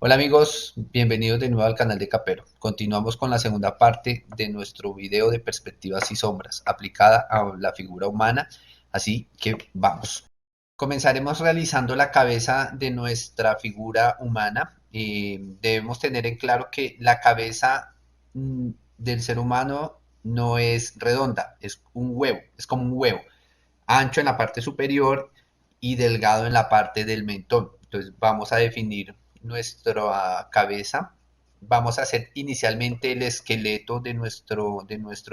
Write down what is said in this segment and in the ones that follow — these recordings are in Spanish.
Hola amigos, bienvenidos de nuevo al canal de Capero. Continuamos con la segunda parte de nuestro video de perspectivas y sombras aplicada a la figura humana, así que vamos. Comenzaremos realizando la cabeza de nuestra figura humana. Debemos tener en claro que la cabeza del ser humano no es redonda, es un huevo, es como un huevo, ancho en la parte superior y delgado en la parte del mentón. Entonces vamos a definir nuestra cabeza. Vamos a hacer inicialmente el esqueleto de nuestro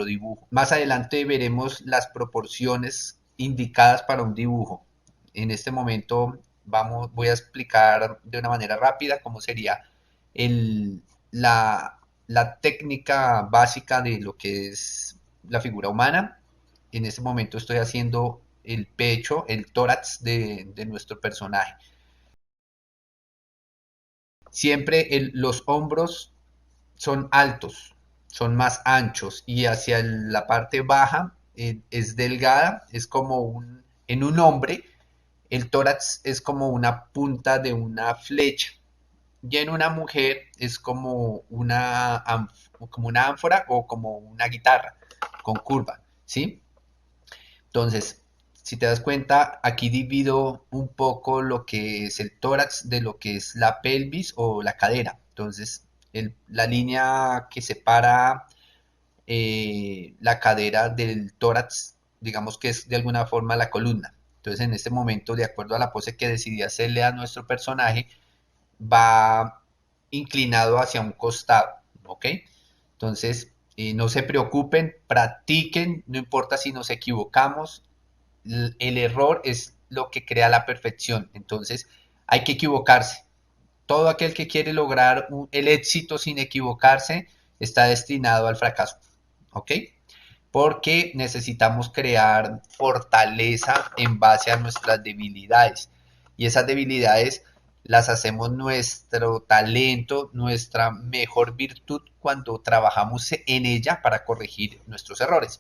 dibujo. Más adelante veremos las proporciones indicadas para un dibujo. En este momento voy a explicar de una manera rápida cómo sería el, la técnica básica de lo que es la figura humana. En este momento estoy haciendo el pecho, el tórax de nuestro personaje. Siempre los hombros son altos, son más anchos y hacia la parte baja es delgada, es como en un hombre, el tórax es como una punta de una flecha y en una mujer es como una ánfora o como una guitarra con curva, ¿sí? Entonces, si te das cuenta, aquí divido un poco lo que es el tórax de lo que es la pelvis o la cadera. Entonces, la línea que separa la cadera del tórax, digamos que es de alguna forma la columna. Entonces, en este momento, de acuerdo a la pose que decidí hacerle a nuestro personaje, va inclinado hacia un costado, ¿ok? Entonces, no se preocupen, practiquen, no importa si nos equivocamos, el error es lo que crea la perfección. Entonces, hay que equivocarse. Todo aquel que quiere lograr el éxito sin equivocarse está destinado al fracaso. ¿Ok? Porque necesitamos crear fortaleza en base a nuestras debilidades. Y esas debilidades las hacemos nuestro talento, nuestra mejor virtud cuando trabajamos en ella para corregir nuestros errores.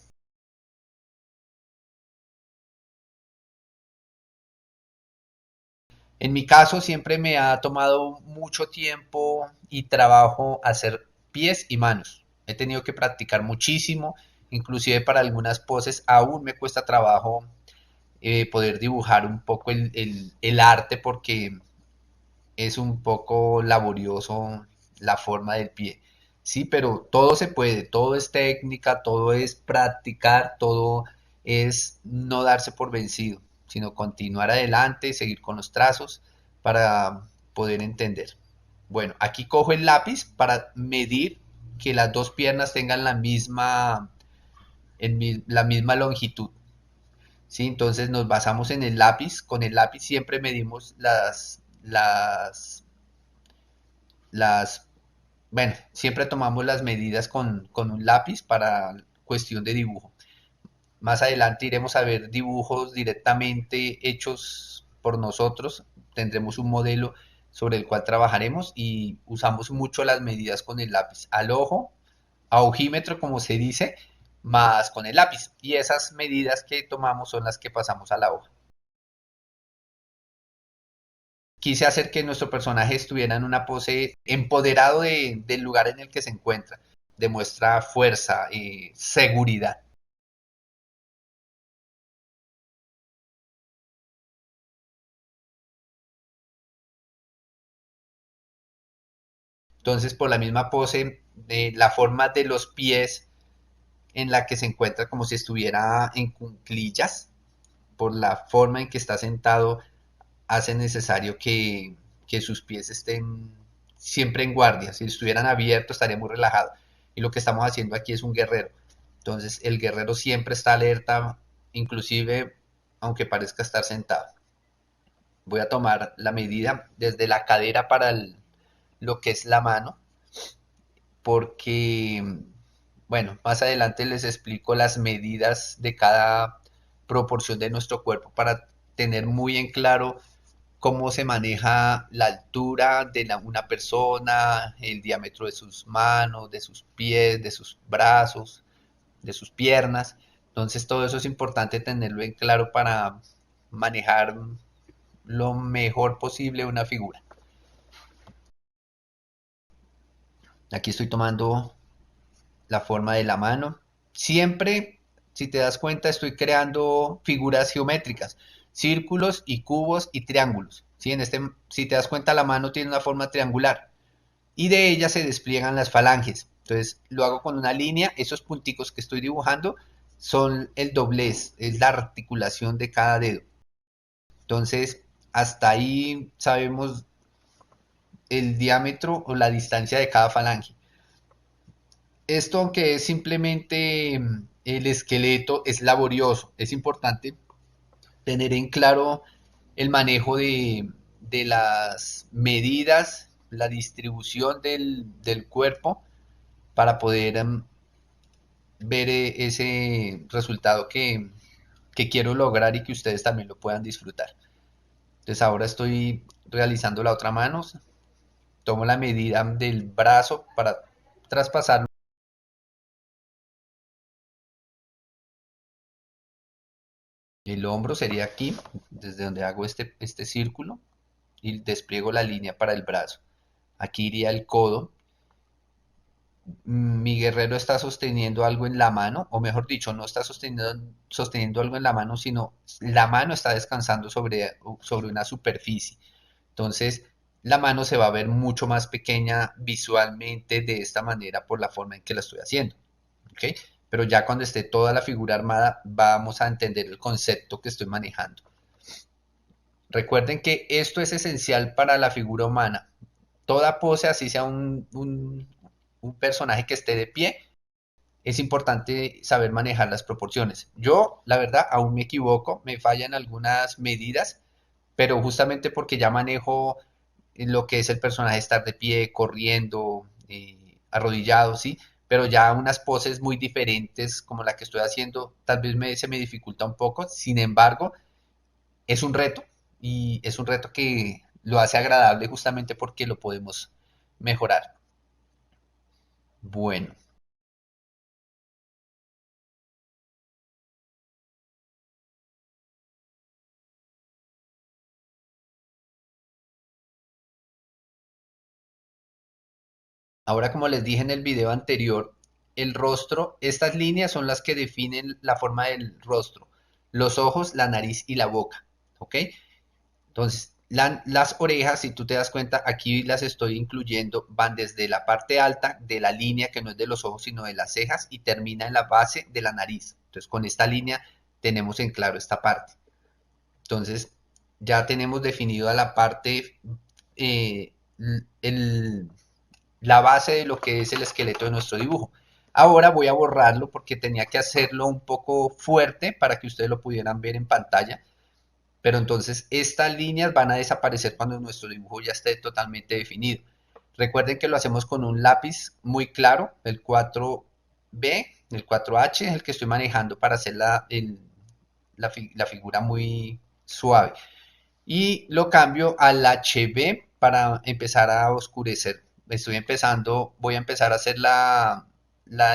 En mi caso siempre me ha tomado mucho tiempo y trabajo hacer pies y manos. He tenido que practicar muchísimo, inclusive para algunas poses aún me cuesta trabajo poder dibujar un poco el arte porque es un poco laborioso la forma del pie. Sí, pero todo se puede, todo es técnica, todo es practicar, todo es no darse por vencido, sino continuar adelante, seguir con los trazos para poder entender. Bueno, aquí cojo el lápiz para medir que las dos piernas tengan la misma longitud. ¿Sí? Entonces nos basamos en el lápiz. Con el lápiz siempre medimos las bueno, siempre tomamos las medidas con un lápiz para cuestión de dibujo. Más adelante iremos a ver dibujos directamente hechos por nosotros. Tendremos un modelo sobre el cual trabajaremos y usamos mucho las medidas con el lápiz. Al ojo, a ojímetro como se dice, más con el lápiz. Y esas medidas que tomamos son las que pasamos a la hoja. Quise hacer que nuestro personaje estuviera en una pose empoderado del lugar en el que se encuentra. Demuestra fuerza y seguridad. Entonces, por la misma pose, la forma de los pies en la que se encuentra como si estuviera en cuclillas, por la forma en que está sentado, hace necesario que sus pies estén siempre en guardia. Si estuvieran abiertos, estaría muy relajado. Y lo que estamos haciendo aquí es un guerrero. Entonces, el guerrero siempre está alerta, inclusive aunque parezca estar sentado. Voy a tomar la medida desde la cadera para lo que es la mano, porque, bueno, más adelante les explico las medidas de cada proporción de nuestro cuerpo para tener muy en claro cómo se maneja la altura de una persona, el diámetro de sus manos, de sus pies, de sus brazos, de sus piernas. Entonces todo eso es importante tenerlo en claro para manejar lo mejor posible una figura. Aquí estoy tomando la forma de la mano. Siempre, si te das cuenta, estoy creando figuras geométricas, círculos y cubos y triángulos. ¿Sí? Si te das cuenta, la mano tiene una forma triangular y de ella se despliegan las falanges. Entonces lo hago con una línea, esos punticos que estoy dibujando son el doblez, es la articulación de cada dedo. Entonces, hasta ahí sabemos el diámetro o la distancia de cada falange. Esto, aunque es simplemente el esqueleto, es laborioso. Es importante tener en claro el manejo de las medidas, la distribución del cuerpo para poder ver ese resultado que quiero lograr y que ustedes también lo puedan disfrutar. Entonces ahora estoy realizando la otra mano, tomo la medida del brazo para traspasarlo. El hombro sería aquí, desde donde hago este círculo y despliego la línea para el brazo. Aquí iría el codo. Mi guerrero está sosteniendo algo en la mano, o mejor dicho, no está sosteniendo algo en la mano, sino la mano está descansando sobre una superficie. Entonces, la mano se va a ver mucho más pequeña visualmente de esta manera por la forma en que la estoy haciendo. ¿Ok? Pero ya cuando esté toda la figura armada, vamos a entender el concepto que estoy manejando. Recuerden que esto es esencial para la figura humana. Toda pose, así sea un personaje que esté de pie, es importante saber manejar las proporciones. Yo, la verdad, aún me equivoco, me fallan algunas medidas, pero justamente porque ya manejo lo que es el personaje estar de pie, corriendo, arrodillado, ¿sí? Pero ya unas poses muy diferentes como la que estoy haciendo, tal vez se me dificulta un poco, sin embargo, es un reto y es un reto que lo hace agradable justamente porque lo podemos mejorar. Bueno, ahora como les dije en el video anterior, el rostro, estas líneas son las que definen la forma del rostro, los ojos, la nariz y la boca, ¿ok? Entonces, las orejas, si tú te das cuenta, aquí las estoy incluyendo, van desde la parte alta de la línea que no es de los ojos, sino de las cejas, y termina en la base de la nariz. Entonces, con esta línea tenemos en claro esta parte. Entonces, ya tenemos definido a la parte, eh, el, la base de lo que es el esqueleto de nuestro dibujo. Ahora voy a borrarlo porque tenía que hacerlo un poco fuerte para que ustedes lo pudieran ver en pantalla. Pero entonces estas líneas van a desaparecer cuando nuestro dibujo ya esté totalmente definido. Recuerden que lo hacemos con un lápiz muy claro, el 4B, el 4H es el que estoy manejando para hacer la figura muy suave. Y lo cambio al HB para empezar a oscurecer. Voy a empezar a hacer la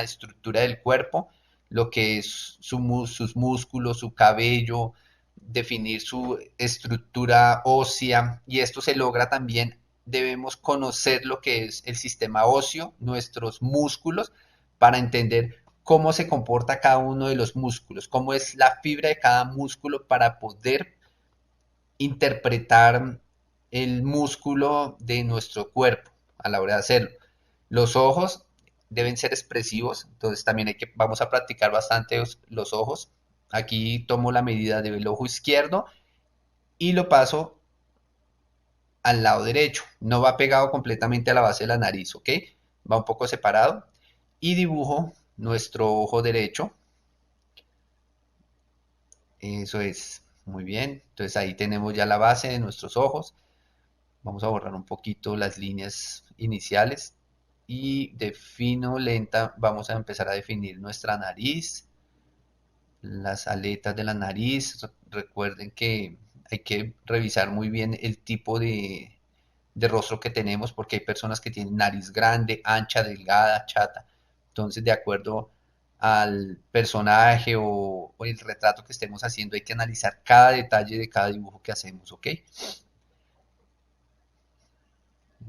estructura del cuerpo, lo que es sus músculos, su cabello, definir su estructura ósea, y esto se logra también, debemos conocer lo que es el sistema óseo, nuestros músculos, para entender cómo se comporta cada uno de los músculos, cómo es la fibra de cada músculo para poder interpretar el músculo de nuestro cuerpo a la hora de hacerlo. Los ojos deben ser expresivos, entonces también vamos a practicar bastante los ojos. Aquí tomo la medida del ojo izquierdo y lo paso al lado derecho. No va pegado completamente a la base de la nariz, ¿ok? Va un poco separado. Y dibujo nuestro ojo derecho. Eso es, muy bien. Entonces ahí tenemos ya la base de nuestros ojos. Vamos a borrar un poquito las líneas iniciales y defino lenta. Vamos a empezar a definir nuestra nariz, las aletas de la nariz. Recuerden que hay que revisar muy bien el tipo de rostro que tenemos porque hay personas que tienen nariz grande, ancha, delgada, chata. Entonces, de acuerdo al personaje o el retrato que estemos haciendo, hay que analizar cada detalle de cada dibujo que hacemos, ¿ok?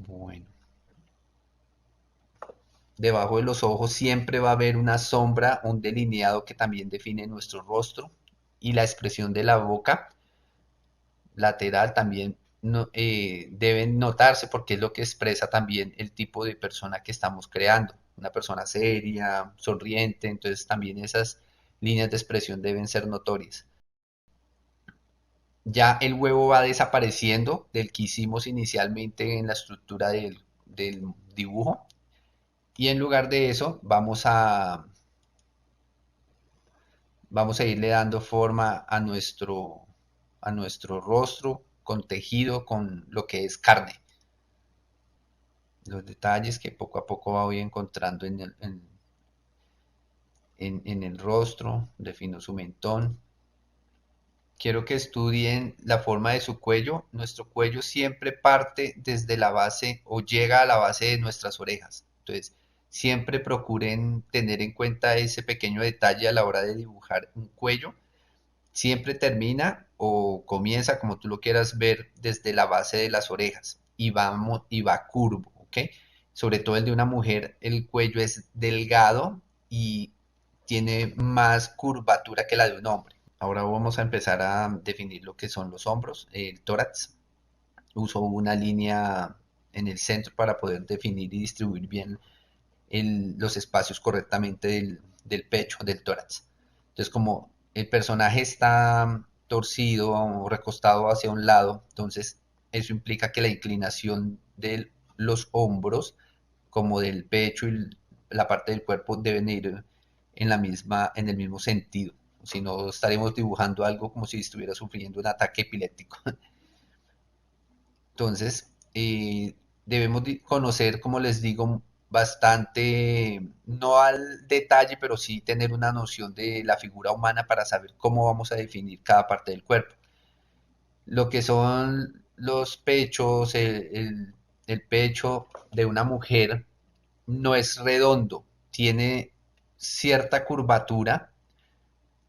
Bueno. Debajo de los ojos siempre va a haber una sombra, un delineado que también define nuestro rostro y la expresión de la boca lateral también deben notarse porque es lo que expresa también el tipo de persona que estamos creando. Una persona seria, sonriente, entonces también esas líneas de expresión deben ser notorias. Ya el huevo va desapareciendo del que hicimos inicialmente en la estructura del dibujo y en lugar de eso vamos a irle dando forma a nuestro rostro con tejido, con lo que es carne. Los detalles que poco a poco voy encontrando en el rostro, defino su mentón. Quiero que estudien la forma de su cuello. Nuestro cuello siempre parte desde la base o llega a la base de nuestras orejas. Entonces, siempre procuren tener en cuenta ese pequeño detalle a la hora de dibujar un cuello. Siempre termina o comienza, como tú lo quieras ver, desde la base de las orejas y va curvo, ¿ok? Sobre todo el de una mujer, el cuello es delgado y tiene más curvatura que la de un hombre. Ahora vamos a empezar a definir lo que son los hombros, el tórax. Uso una línea en el centro para poder definir y distribuir bien los espacios correctamente del pecho, del tórax. Entonces, como el personaje está torcido o recostado hacia un lado, entonces eso implica que la inclinación de los hombros, como del pecho y la parte del cuerpo, deben ir en el mismo sentido. Si no, estaremos dibujando algo como si estuviera sufriendo un ataque epiléptico. Entonces, debemos conocer, como les digo, bastante, no al detalle, pero sí tener una noción de la figura humana para saber cómo vamos a definir cada parte del cuerpo. Lo que son los pechos, el pecho de una mujer no es redondo, tiene cierta curvatura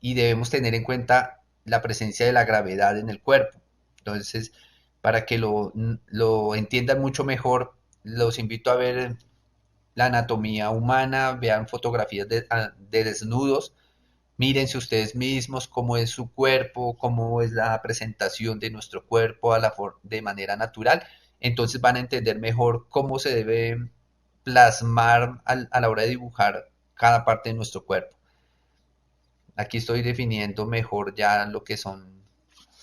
y debemos tener en cuenta la presencia de la gravedad en el cuerpo. Entonces, para que lo entiendan mucho mejor, los invito a ver la anatomía humana, vean fotografías de desnudos, mírense ustedes mismos cómo es su cuerpo, cómo es la presentación de nuestro cuerpo de manera natural. Entonces van a entender mejor cómo se debe plasmar a la hora de dibujar cada parte de nuestro cuerpo. Aquí estoy definiendo mejor ya lo que son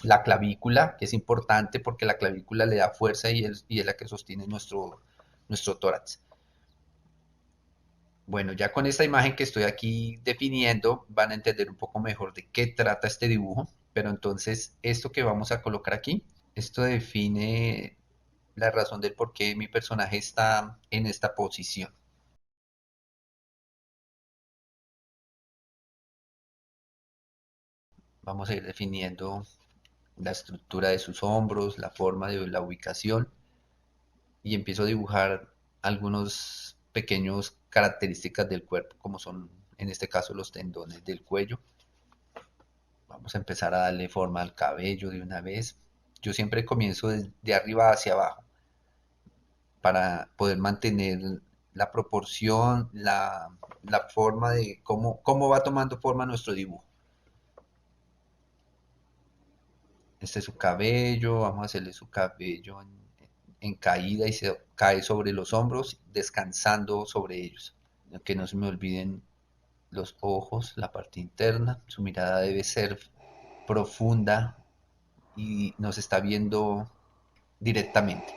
la clavícula, que es importante porque la clavícula le da fuerza y es la que sostiene nuestro tórax. Bueno, ya con esta imagen que estoy aquí definiendo, van a entender un poco mejor de qué trata este dibujo. Pero entonces, esto que vamos a colocar aquí, esto define la razón del por qué mi personaje está en esta posición. Vamos a ir definiendo la estructura de sus hombros, la forma de la ubicación y empiezo a dibujar algunos pequeños características del cuerpo, como son en este caso los tendones del cuello. Vamos a empezar a darle forma al cabello de una vez. Yo siempre comienzo de arriba hacia abajo para poder mantener la proporción, la forma de cómo va tomando forma nuestro dibujo. Este es su cabello, vamos a hacerle su cabello en caída y se cae sobre los hombros, descansando sobre ellos. Que no se me olviden los ojos, la parte interna, su mirada debe ser profunda y nos está viendo directamente.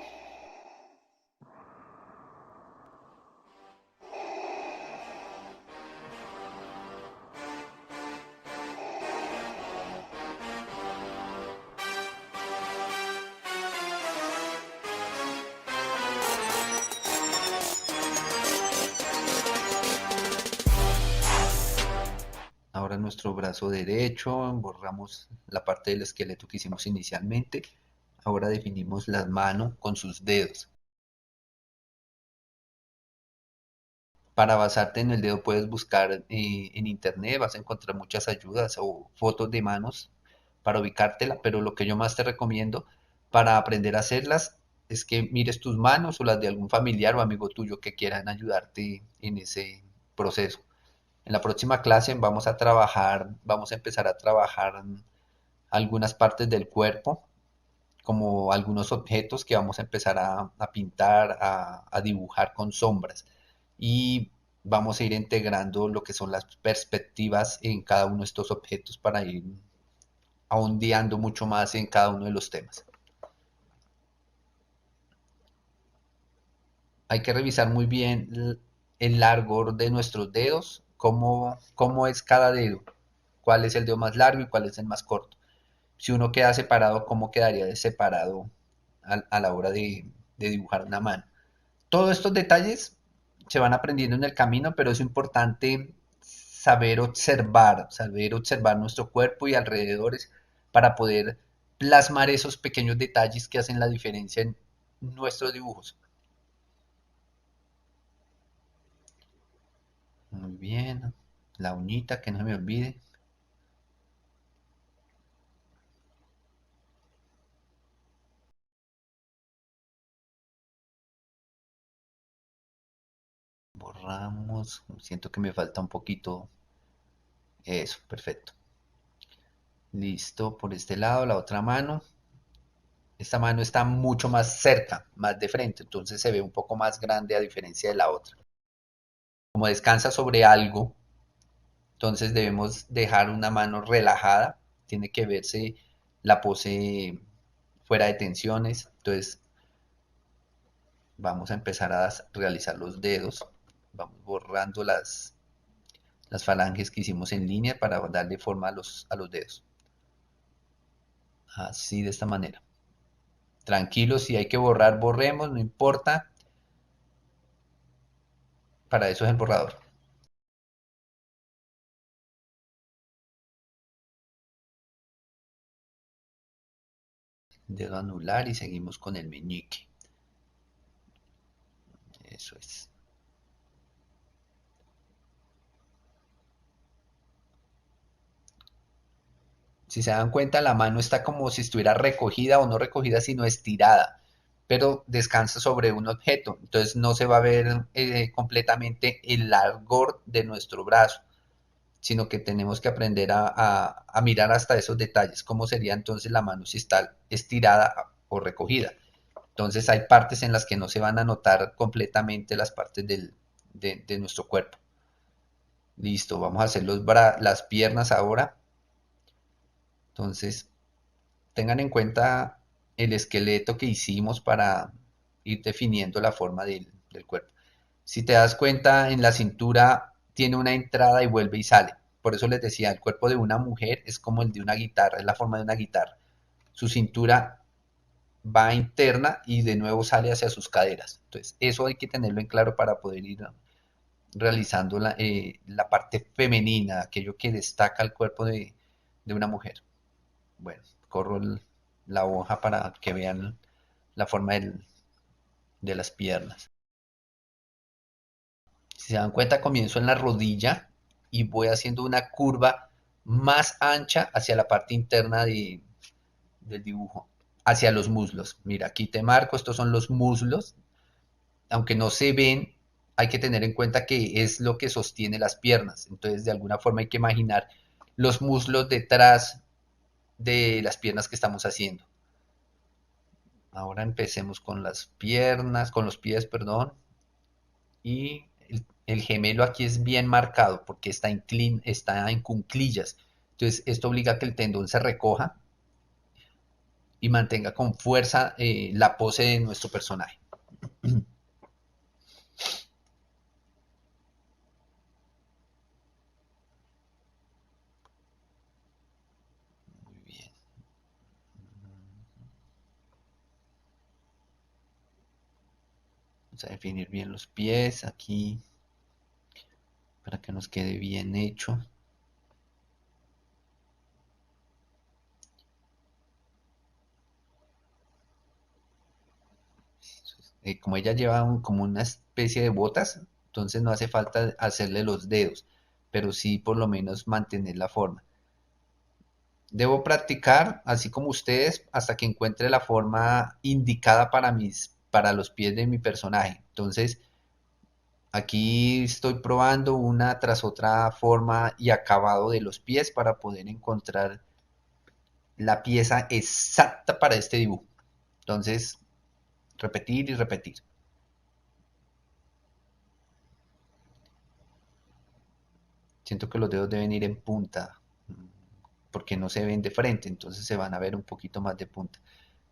Ahora nuestro brazo derecho, borramos la parte del esqueleto que hicimos inicialmente. Ahora definimos las manos con sus dedos. Para basarte en el dedo puedes buscar en internet, vas a encontrar muchas ayudas o fotos de manos para ubicártela, pero lo que yo más te recomiendo para aprender a hacerlas es que mires tus manos o las de algún familiar o amigo tuyo que quieran ayudarte en ese proceso. En la próxima clase vamos a empezar a trabajar algunas partes del cuerpo, como algunos objetos que vamos a empezar a pintar, a dibujar con sombras. Y vamos a ir integrando lo que son las perspectivas en cada uno de estos objetos para ir ahondeando mucho más en cada uno de los temas. Hay que revisar muy bien el largor de nuestros dedos, cómo es cada dedo, cuál es el dedo más largo y cuál es el más corto. Si uno queda separado, cómo quedaría separado a la hora de dibujar una mano. Todos estos detalles se van aprendiendo en el camino, pero es importante saber observar nuestro cuerpo y alrededores para poder plasmar esos pequeños detalles que hacen la diferencia en nuestros dibujos. Muy bien, la uñita, que no se me olvide. Borramos, siento que me falta un poquito. Eso, perfecto. Listo, por este lado, la otra mano. Esta mano está mucho más cerca, más de frente, entonces se ve un poco más grande a diferencia de la otra. Como descansa sobre algo, entonces debemos dejar una mano relajada, tiene que verse la pose fuera de tensiones, entonces vamos a empezar a realizar los dedos, vamos borrando las falanges que hicimos en línea para darle forma a los dedos, así de esta manera. Tranquilos, si hay que borrar, borremos, no importa, para eso es el borrador. Dedo anular y seguimos con el meñique. Eso es. Si se dan cuenta, la mano está como si estuviera recogida o no recogida, sino estirada, pero descansa sobre un objeto. Entonces no se va a ver completamente el largor de nuestro brazo, sino que tenemos que aprender a mirar hasta esos detalles. ¿Cómo sería entonces la mano si está estirada o recogida? Entonces hay partes en las que no se van a notar completamente las partes de nuestro cuerpo. Listo, vamos a hacer las piernas ahora. Entonces, tengan en cuenta el esqueleto que hicimos para ir definiendo la forma del cuerpo. Si te das cuenta, en la cintura tiene una entrada y vuelve y sale. Por eso les decía, el cuerpo de una mujer es como el de una guitarra, es la forma de una guitarra. Su cintura va interna y de nuevo sale hacia sus caderas. Entonces, eso hay que tenerlo en claro para poder ir realizando la parte femenina, aquello que destaca el cuerpo de una mujer. Bueno, corro la hoja para que vean la forma de las piernas. Si se dan cuenta, comienzo en la rodilla y voy haciendo una curva más ancha hacia la parte interna del dibujo, hacia los muslos. Mira, aquí te marco, estos son los muslos. Aunque no se ven, hay que tener en cuenta que es lo que sostiene las piernas. Entonces, de alguna forma hay que imaginar los muslos detrás de las piernas que estamos haciendo. Ahora empecemos con las piernas, con los pies, perdón. Y el gemelo aquí es bien marcado porque está en cunclillas. Entonces, esto obliga a que el tendón se recoja y mantenga con fuerza la pose de nuestro personaje. Muy bien. Vamos a definir bien los pies aquí para que nos quede bien hecho. Como ella lleva como una especie de botas, entonces no hace falta hacerle los dedos, pero sí por lo menos mantener la forma. Debo practicar, así como ustedes, hasta que encuentre la forma indicada para los pies de mi personaje. Entonces, aquí estoy probando una tras otra forma y acabado de los pies para poder encontrar la pieza exacta para este dibujo. Entonces, repetir y repetir. Siento que los dedos deben ir en punta, porque no se ven de frente, entonces se van a ver un poquito más de punta.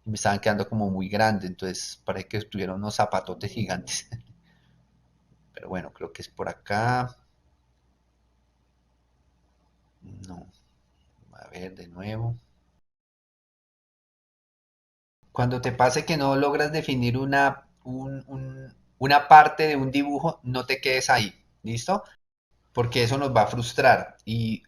Y me estaban quedando como muy grandes, entonces parece que tuvieron unos zapatotes gigantes. Pero bueno, creo que es por acá. No, a ver de nuevo. Cuando te pase que no logras definir una parte de un dibujo, no te quedes ahí, ¿listo? Porque eso nos va a frustrar y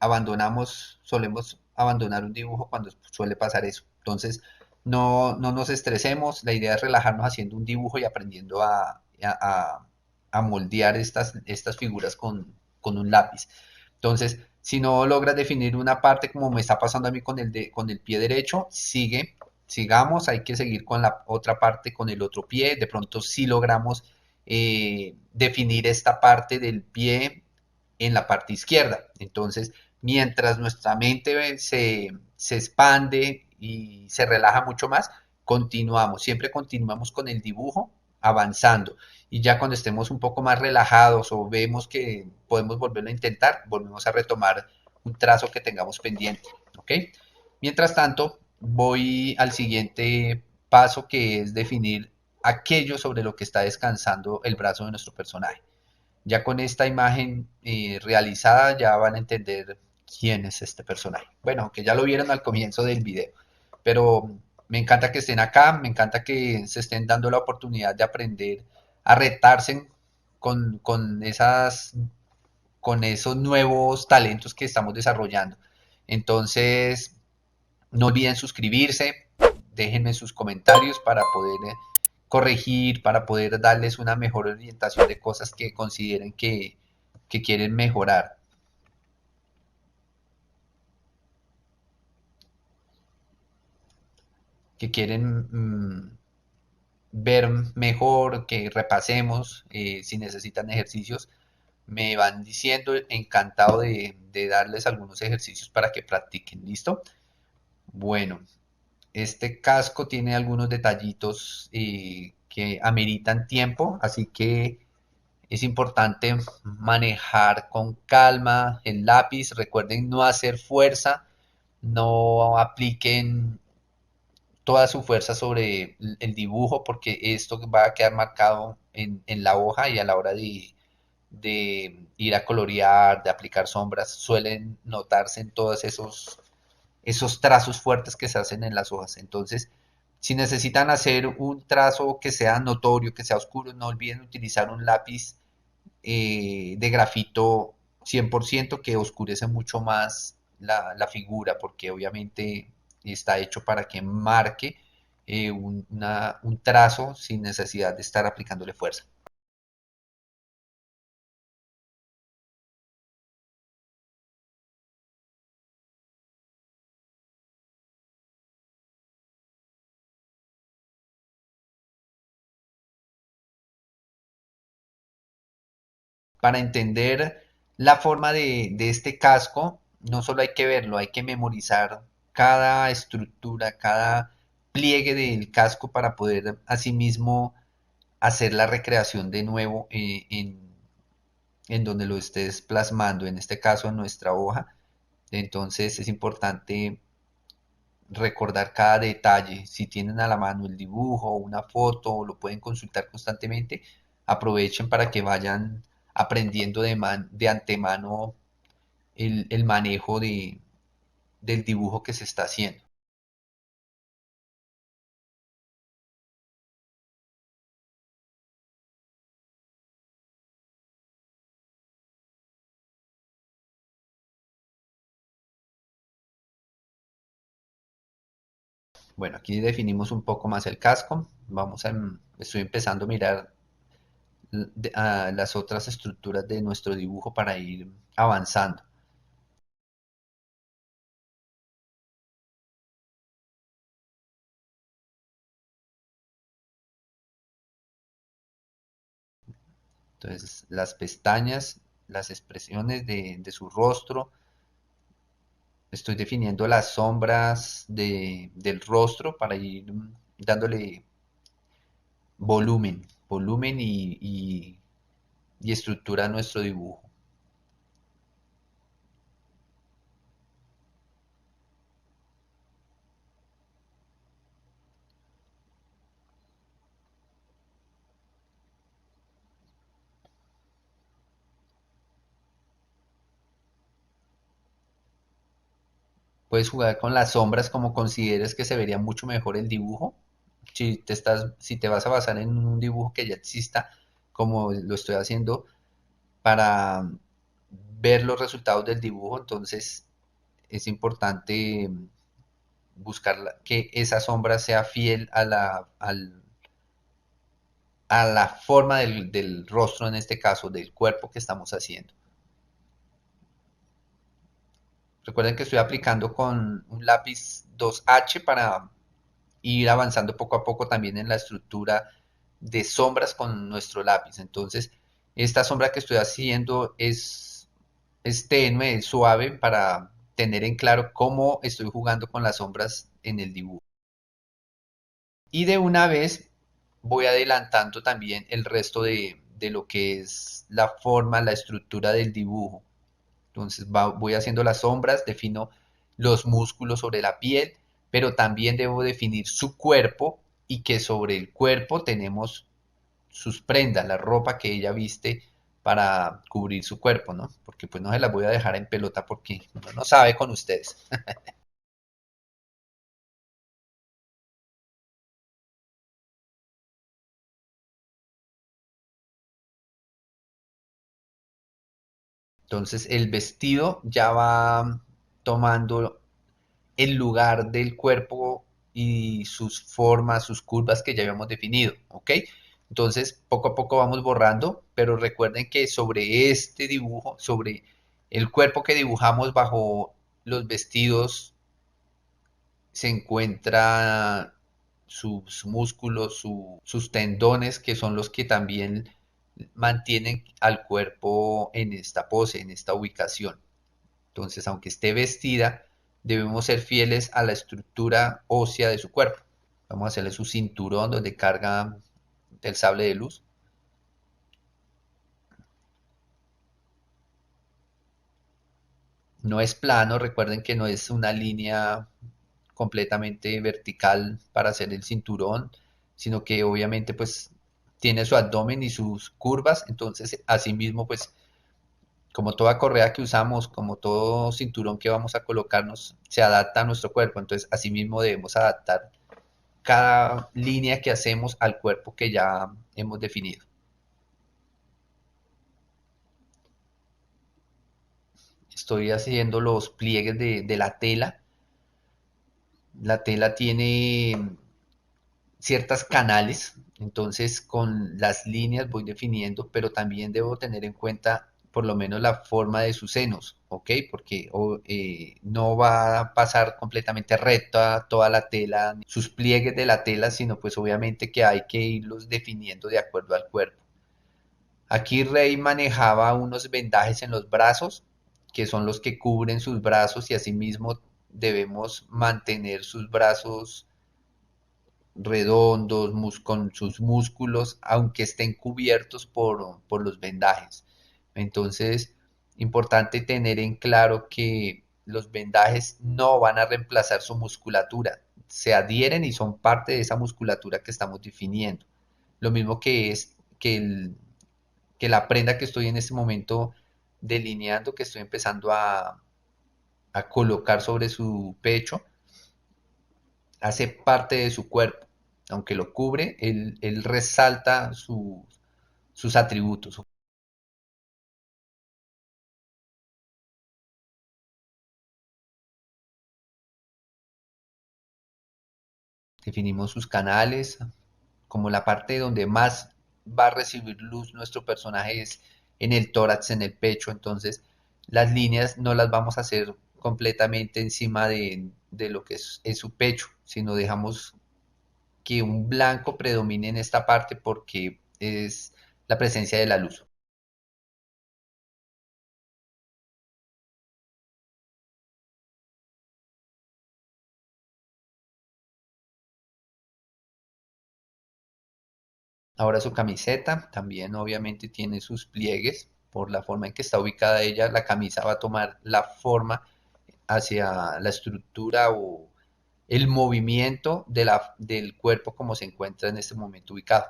solemos abandonar un dibujo cuando suele pasar eso. Entonces, no nos estresemos, la idea es relajarnos haciendo un dibujo y aprendiendo a moldear estas figuras con un lápiz. Entonces, si no logras definir una parte como me está pasando a mí con el pie derecho, sigamos, hay que seguir con la otra parte con el otro pie. De pronto sí logramos definir esta parte del pie en la parte izquierda. Entonces, mientras nuestra mente se expande y se relaja mucho más, siempre continuamos con el dibujo avanzando. Y ya cuando estemos un poco más relajados o vemos que podemos volverlo a intentar, volvemos a retomar un trazo que tengamos pendiente. ¿Ok? Mientras tanto, voy al siguiente paso, que es definir aquello sobre lo que está descansando el brazo de nuestro personaje. Ya con esta imagen realizada ya van a entender quién es este personaje. Bueno, que ya lo vieron al comienzo del video, pero me encanta que estén acá, me encanta que se estén dando la oportunidad de aprender a retarse con con esos nuevos talentos que estamos desarrollando. Entonces, no olviden suscribirse, déjenme sus comentarios para poder corregir, para poder darles una mejor orientación de cosas que consideren que quieren mejorar, que quieren ver mejor, que repasemos, si necesitan ejercicios, me van diciendo, encantado de darles algunos ejercicios para que practiquen, ¿listo? Bueno, este casco tiene algunos detallitos que ameritan tiempo, así que es importante manejar con calma el lápiz. Recuerden no hacer fuerza, no apliquen toda su fuerza sobre el dibujo porque esto va a quedar marcado en la hoja y a la hora de ir a colorear, de aplicar sombras, suelen notarse en todos esos trazos fuertes que se hacen en las hojas. Entonces, si necesitan hacer un trazo que sea notorio, que sea oscuro, no olviden utilizar un lápiz de grafito 100% que oscurece mucho más la figura, porque obviamente está hecho para que marque un trazo sin necesidad de estar aplicándole fuerza. Para entender la forma de este casco, no solo hay que verlo, hay que memorizar cada estructura, cada pliegue del casco para poder asimismo hacer la recreación de nuevo en donde lo estés plasmando, en este caso en nuestra hoja. Entonces es importante recordar cada detalle. Si tienen a la mano el dibujo o una foto o lo pueden consultar constantemente, aprovechen para que vayan aprendiendo de antemano el manejo del dibujo que se está haciendo. Bueno, aquí definimos un poco más el casco. Estoy empezando a mirar a las otras estructuras de nuestro dibujo para ir avanzando. Entonces, las pestañas, las expresiones de su rostro, estoy definiendo las sombras del rostro para ir dándole volumen y estructura a nuestro dibujo. Puedes jugar con las sombras como consideres que se vería mucho mejor el dibujo. Si te vas a basar en un dibujo que ya exista, como lo estoy haciendo, para ver los resultados del dibujo, entonces es importante buscar que esa sombra sea fiel a la forma del rostro, en este caso, del cuerpo que estamos haciendo. Recuerden que estoy aplicando con un lápiz 2H para ir avanzando poco a poco también en la estructura de sombras con nuestro lápiz. Entonces, esta sombra que estoy haciendo es tenue, es suave para tener en claro cómo estoy jugando con las sombras en el dibujo. Y de una vez voy adelantando también el resto de lo que es la forma, la estructura del dibujo. Entonces voy haciendo las sombras, defino los músculos sobre la piel, pero también debo definir su cuerpo y que sobre el cuerpo tenemos sus prendas, la ropa que ella viste para cubrir su cuerpo, ¿no? Porque pues no se las voy a dejar en pelota porque uno no sabe con ustedes. Entonces el vestido ya va tomando el lugar del cuerpo y sus formas, sus curvas que ya habíamos definido, ¿ok? Entonces, poco a poco vamos borrando, pero recuerden que sobre este dibujo, sobre el cuerpo que dibujamos bajo los vestidos, se encuentra sus músculos, sus tendones, que son los que también mantienen al cuerpo en esta pose, en esta ubicación. Entonces, aunque esté vestida, debemos ser fieles a la estructura ósea de su cuerpo. Vamos a hacerle su cinturón donde carga el sable de luz. No es plano, recuerden que no es una línea completamente vertical para hacer el cinturón, sino que obviamente pues tiene su abdomen y sus curvas, entonces asimismo pues como toda correa que usamos, como todo cinturón que vamos a colocarnos, se adapta a nuestro cuerpo, entonces asimismo debemos adaptar cada línea que hacemos al cuerpo que ya hemos definido. Estoy haciendo los pliegues de la tela. La tela tiene ciertas canales, entonces con las líneas voy definiendo, pero también debo tener en cuenta por lo menos la forma de sus senos, ¿ok? Porque no va a pasar completamente recta toda la tela, sus pliegues de la tela, sino pues obviamente que hay que irlos definiendo de acuerdo al cuerpo. Aquí Rey manejaba unos vendajes en los brazos, que son los que cubren sus brazos y asimismo debemos mantener sus brazos redondos, con sus músculos, aunque estén cubiertos por los vendajes. Entonces, importante tener en claro que los vendajes no van a reemplazar su musculatura, se adhieren y son parte de esa musculatura que estamos definiendo. Lo mismo que es que la prenda que estoy en este momento delineando, que estoy empezando a colocar sobre su pecho, hace parte de su cuerpo. Aunque lo cubre, él resalta sus atributos. Definimos sus canales, como la parte donde más va a recibir luz nuestro personaje es en el tórax, en el pecho, entonces las líneas no las vamos a hacer completamente encima de lo que es su pecho, sino dejamos que un blanco predomine en esta parte porque es la presencia de la luz. Ahora su camiseta también obviamente tiene sus pliegues. Por la forma en que está ubicada ella, la camisa va a tomar la forma hacia la estructura o el movimiento del cuerpo como se encuentra en este momento ubicado.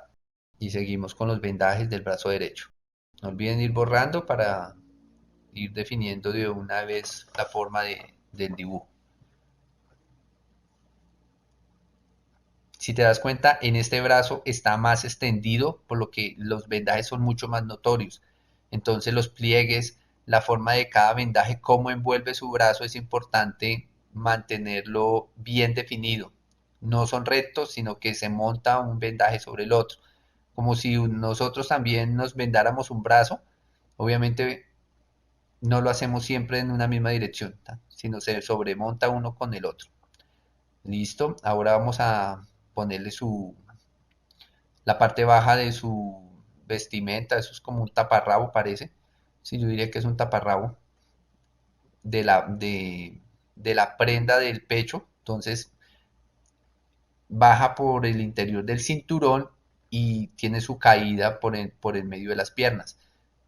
Y seguimos con los vendajes del brazo derecho. No olviden ir borrando para ir definiendo de una vez la forma del dibujo. Si te das cuenta, en este brazo está más extendido, por lo que los vendajes son mucho más notorios. Entonces los pliegues, la forma de cada vendaje, cómo envuelve su brazo, es importante mantenerlo bien definido. No son rectos, sino que se monta un vendaje sobre el otro. Como si nosotros también nos vendáramos un brazo, obviamente no lo hacemos siempre en una misma dirección, ¿tá? Sino se sobremonta uno con el otro. Listo, ahora vamos a ponerle la parte baja de su vestimenta, eso es como un taparrabo parece, sí, yo diría que es un taparrabo de de la prenda del pecho, entonces baja por el interior del cinturón y tiene su caída por el medio de las piernas.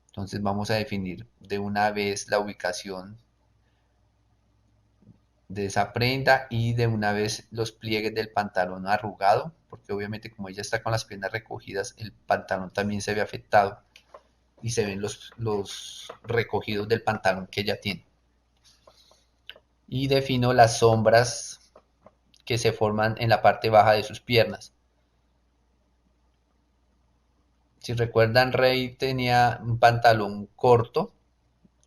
Entonces vamos a definir de una vez la ubicación de esa prenda y de una vez los pliegues del pantalón arrugado, porque obviamente como ella está con las piernas recogidas, el pantalón también se ve afectado y se ven los recogidos del pantalón que ella tiene. Y defino las sombras que se forman en la parte baja de sus piernas. Si recuerdan, Rey tenía un pantalón corto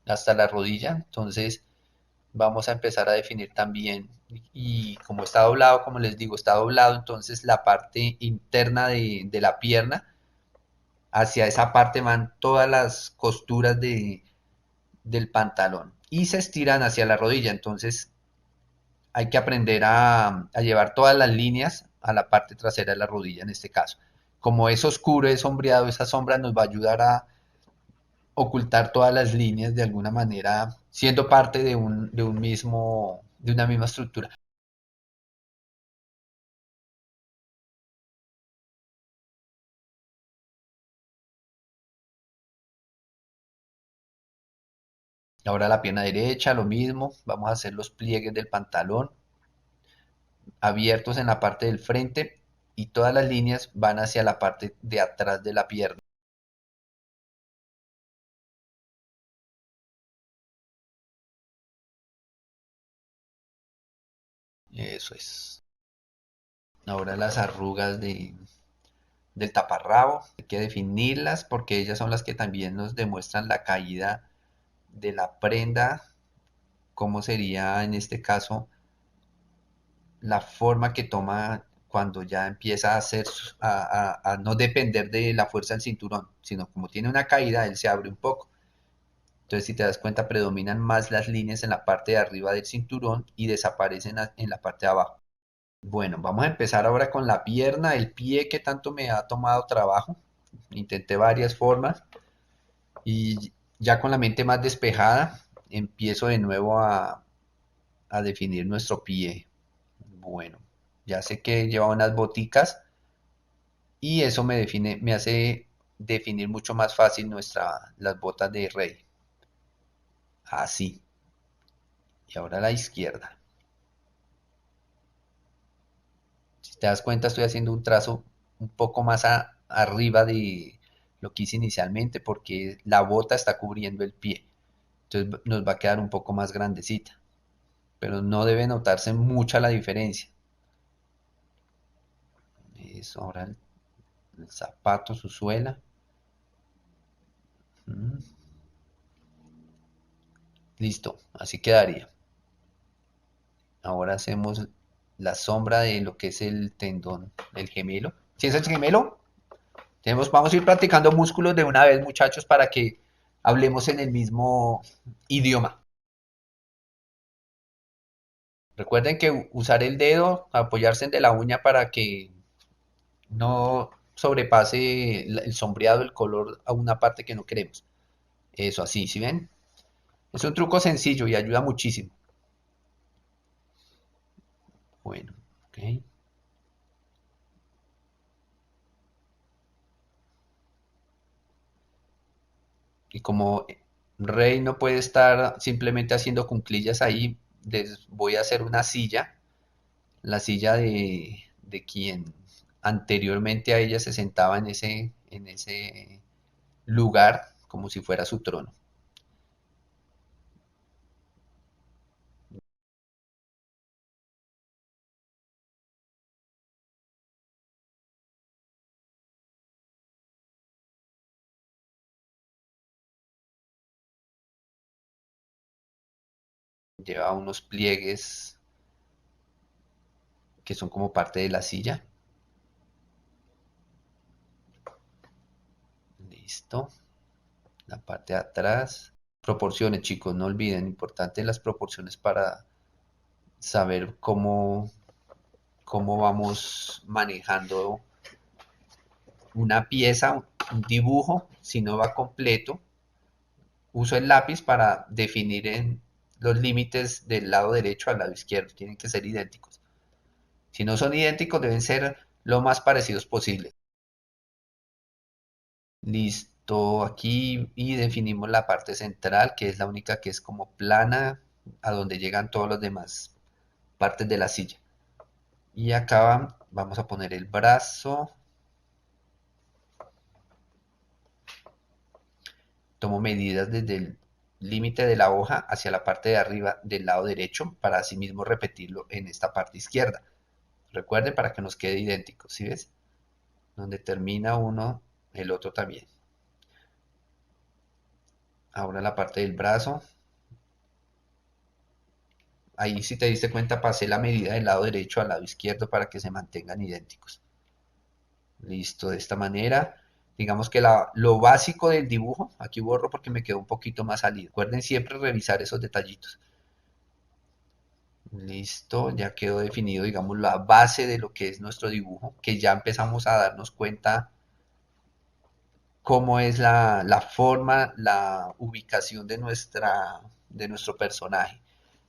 hasta la rodilla, entonces vamos a empezar a definir también, y como está doblado, como les digo, está doblado, entonces la parte interna de la pierna, hacia esa parte van todas las costuras del pantalón y se estiran hacia la rodilla, entonces hay que aprender a llevar todas las líneas a la parte trasera de la rodilla en este caso. Como es oscuro, es sombreado, esa sombra nos va a ayudar a ocultar todas las líneas de alguna manera, siendo parte de una misma estructura. Ahora la pierna derecha, lo mismo, vamos a hacer los pliegues del pantalón abiertos en la parte del frente y todas las líneas van hacia la parte de atrás de la pierna. Eso es. Ahora las arrugas del taparrabo, hay que definirlas porque ellas son las que también nos demuestran la caída de la prenda, cómo sería en este caso la forma que toma cuando ya empieza a hacer a no depender de la fuerza del cinturón, sino como tiene una caída, él se abre un poco. Entonces, si te das cuenta, predominan más las líneas en la parte de arriba del cinturón y desaparecen en la parte de abajo. Bueno, vamos a empezar ahora con la pierna, el pie que tanto me ha tomado trabajo. Intenté varias formas y ya con la mente más despejada, empiezo de nuevo a definir nuestro pie. Bueno, ya sé que lleva unas boticas y eso me hace definir mucho más fácil las botas de rey. Así. Y ahora a la izquierda. Si te das cuenta, estoy haciendo un trazo un poco más arriba de lo que hice inicialmente porque la bota está cubriendo el pie. Entonces nos va a quedar un poco más grandecita. Pero no debe notarse mucha la diferencia. Eso, ahora el zapato, su suela. Mm, listo, así quedaría. Ahora hacemos la sombra de lo que es el tendón del gemelo. ¿Si es el gemelo? Vamos a ir practicando músculos de una vez, muchachos, para que hablemos en el mismo idioma. Recuerden que usar el dedo, apoyarse de la uña para que no sobrepase el sombreado, el color a una parte que no queremos. Eso así, ¿sí ven? Es un truco sencillo y ayuda muchísimo. Bueno, ok. Y como Rey no puede estar simplemente haciendo cuclillas ahí, les voy a hacer una silla, la silla de quien anteriormente a ella se sentaba en ese lugar, como si fuera su trono. Lleva unos pliegues que son como parte de la silla. Listo. La parte de atrás. Proporciones, chicos, no olviden, importante las proporciones para saber cómo vamos manejando una pieza, un dibujo, si no va completo. Uso el lápiz para definir los límites del lado derecho al lado izquierdo. Tienen que ser idénticos. Si no son idénticos, deben ser lo más parecidos posible. Listo, aquí y definimos la parte central, que es la única que es como plana, a donde llegan todas las demás partes de la silla. Y acá vamos a poner el brazo. Tomo medidas desde el límite de la hoja hacia la parte de arriba del lado derecho para asimismo repetirlo en esta parte izquierda. Recuerde para que nos quede idéntico, ¿sí ves? Donde termina uno, el otro también. Ahora la parte del brazo. Ahí si te diste cuenta pasé la medida del lado derecho al lado izquierdo para que se mantengan idénticos. Listo, de esta manera. Digamos que lo básico del dibujo, aquí borro porque me quedó un poquito más salido. Recuerden siempre revisar esos detallitos. Listo, ya quedó definido, digamos, la base de lo que es nuestro dibujo, que ya empezamos a darnos cuenta cómo es la forma, la ubicación de nuestro personaje.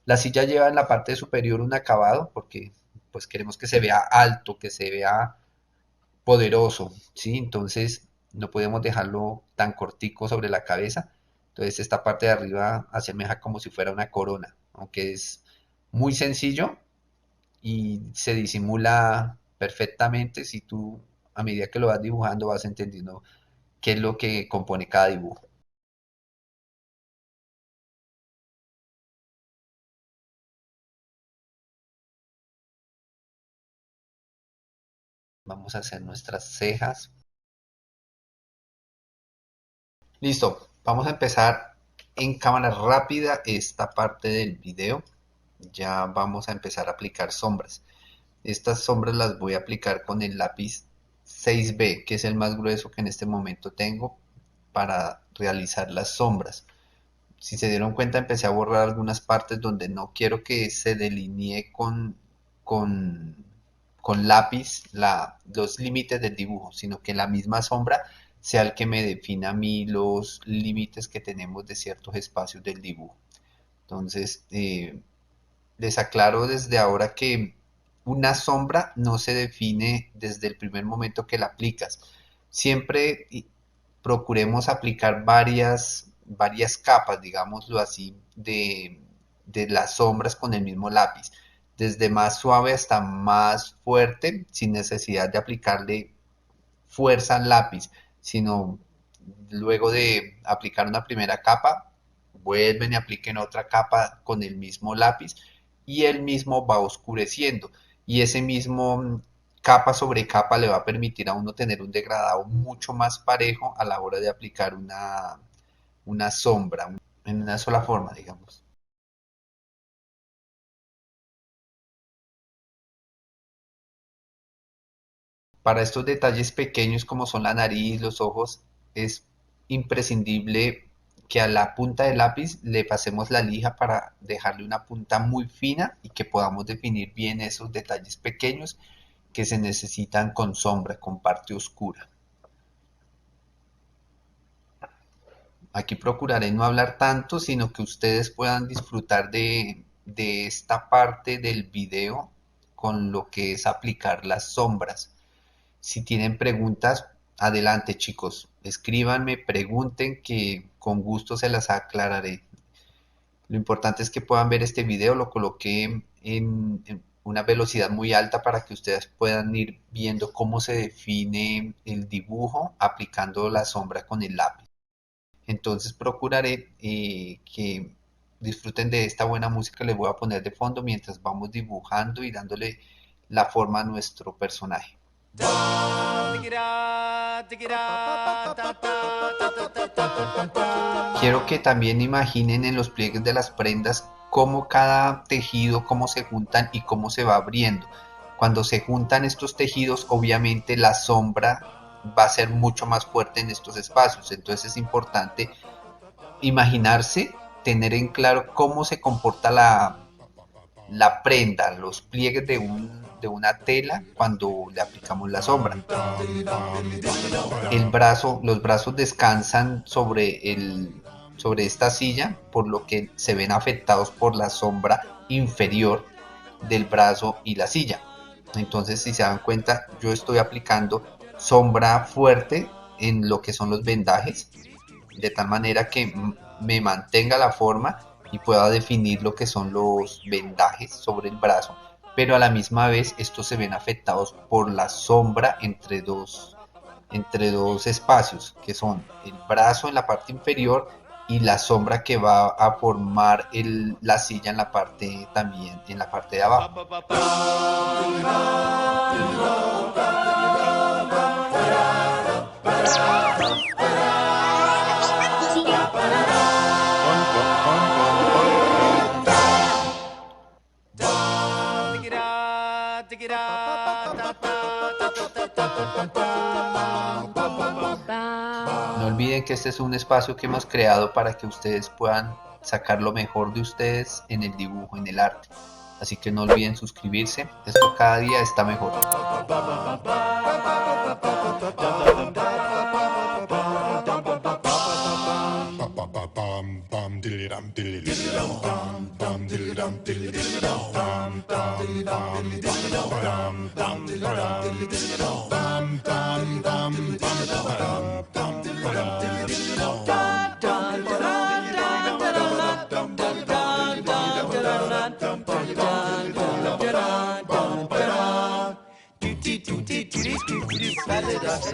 La silla lleva en la parte superior un acabado, porque pues queremos que se vea alto, que se vea poderoso, ¿sí? Entonces no podemos dejarlo tan cortico sobre la cabeza. Entonces esta parte de arriba asemeja como si fuera una corona, aunque es muy sencillo y se disimula perfectamente si tú a medida que lo vas dibujando vas entendiendo qué es lo que compone cada dibujo. Vamos a hacer nuestras cejas. Listo, vamos a empezar en cámara rápida esta parte del video. Ya vamos a empezar a aplicar sombras. Estas sombras las voy a aplicar con el lápiz 6B, que es el más grueso que en este momento tengo para realizar las sombras. Si se dieron cuenta, empecé a borrar algunas partes donde no quiero que se delinee con, con lápiz los límites del dibujo, sino que la misma sombra sea el que me defina a mí los límites que tenemos de ciertos espacios del dibujo. Entonces, les aclaro desde ahora que una sombra no se define desde el primer momento que la aplicas. Siempre procuremos aplicar varias capas, digámoslo así, de las sombras con el mismo lápiz, desde más suave hasta más fuerte, sin necesidad de aplicarle fuerza al lápiz, sino luego de aplicar una primera capa, vuelven y apliquen otra capa con el mismo lápiz y el mismo va oscureciendo y ese mismo capa sobre capa le va a permitir a uno tener un degradado mucho más parejo a la hora de aplicar una sombra en una sola forma, digamos. Para estos detalles pequeños como son la nariz, los ojos, es imprescindible que a la punta del lápiz le pasemos la lija para dejarle una punta muy fina y que podamos definir bien esos detalles pequeños que se necesitan con sombra, con parte oscura. Aquí procuraré no hablar tanto, sino que ustedes puedan disfrutar de esta parte del video con lo que es aplicar las sombras. Si tienen preguntas, adelante chicos, escríbanme, pregunten que con gusto se las aclararé. Lo importante es que puedan ver este video, lo coloqué en una velocidad muy alta para que ustedes puedan ir viendo cómo se define el dibujo aplicando la sombra con el lápiz. Entonces procuraré que disfruten de esta buena música que les voy a poner de fondo mientras vamos dibujando y dándole la forma a nuestro personaje. Quiero que también imaginen en los pliegues de las prendas cómo cada tejido, cómo se juntan y cómo se va abriendo. Cuando se juntan estos tejidos, obviamente la sombra va a ser mucho más fuerte en estos espacios. Entonces es importante imaginarse, tener en claro cómo se comporta la prenda, los pliegues de una tela cuando le aplicamos la sombra. Los brazos descansan sobre esta silla, por lo que se ven afectados por la sombra inferior del brazo y la silla. Entonces, si se dan cuenta, yo estoy aplicando sombra fuerte en lo que son los vendajes, de tal manera que me mantenga la forma y pueda definir lo que son los vendajes sobre el brazo, pero a la misma vez estos se ven afectados por la sombra entre dos espacios, que son el brazo en la parte inferior y la sombra que va a formar la silla en la parte también, en la parte de abajo. No olviden que este es un espacio que hemos creado para que ustedes puedan sacar lo mejor de ustedes en el dibujo, en el arte. Así que no olviden suscribirse, esto cada día está mejor.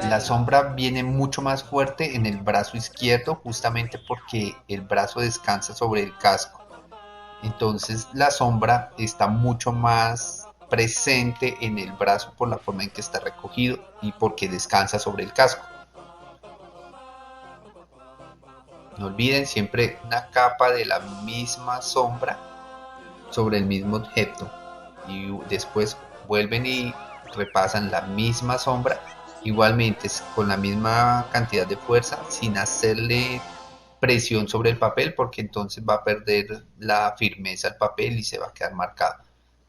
La sombra viene mucho más fuerte en el brazo izquierdo, justamente porque el brazo descansa sobre el casco. Entonces la sombra está mucho más presente en el brazo por la forma en que está recogido y porque descansa sobre el casco. No olviden siempre una capa de la misma sombra sobre el mismo objeto y después vuelven y repasan la misma sombra igualmente con la misma cantidad de fuerza sin hacerle presión sobre el papel, porque entonces va a perder la firmeza el papel y se va a quedar marcado.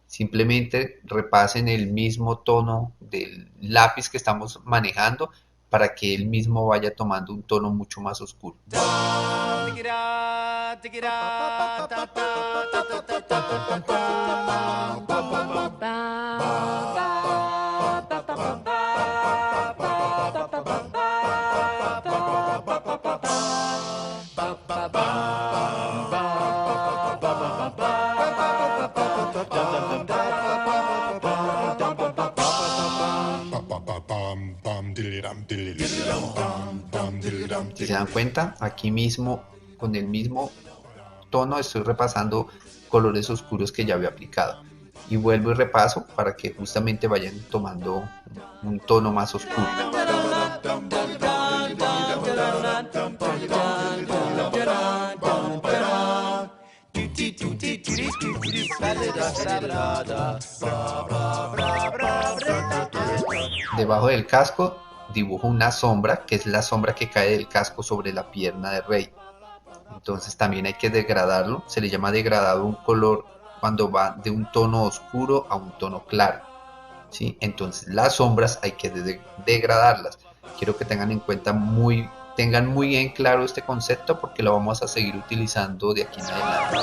Simplemente repasen el mismo tono del lápiz que estamos manejando para que él mismo vaya tomando un tono mucho más oscuro. Si se dan cuenta, aquí mismo con el mismo tono estoy repasando colores oscuros que ya había aplicado y vuelvo y repaso para que justamente vayan tomando un tono más oscuro. Debajo del casco dibujo una sombra, que es la sombra que cae del casco sobre la pierna de Rey. Entonces también hay que degradarlo, se le llama degradado un color cuando va de un tono oscuro a un tono claro, ¿sí? Entonces las sombras hay que degradarlas. Quiero que tengan en cuenta tengan muy en claro este concepto porque lo vamos a seguir utilizando de aquí en adelante.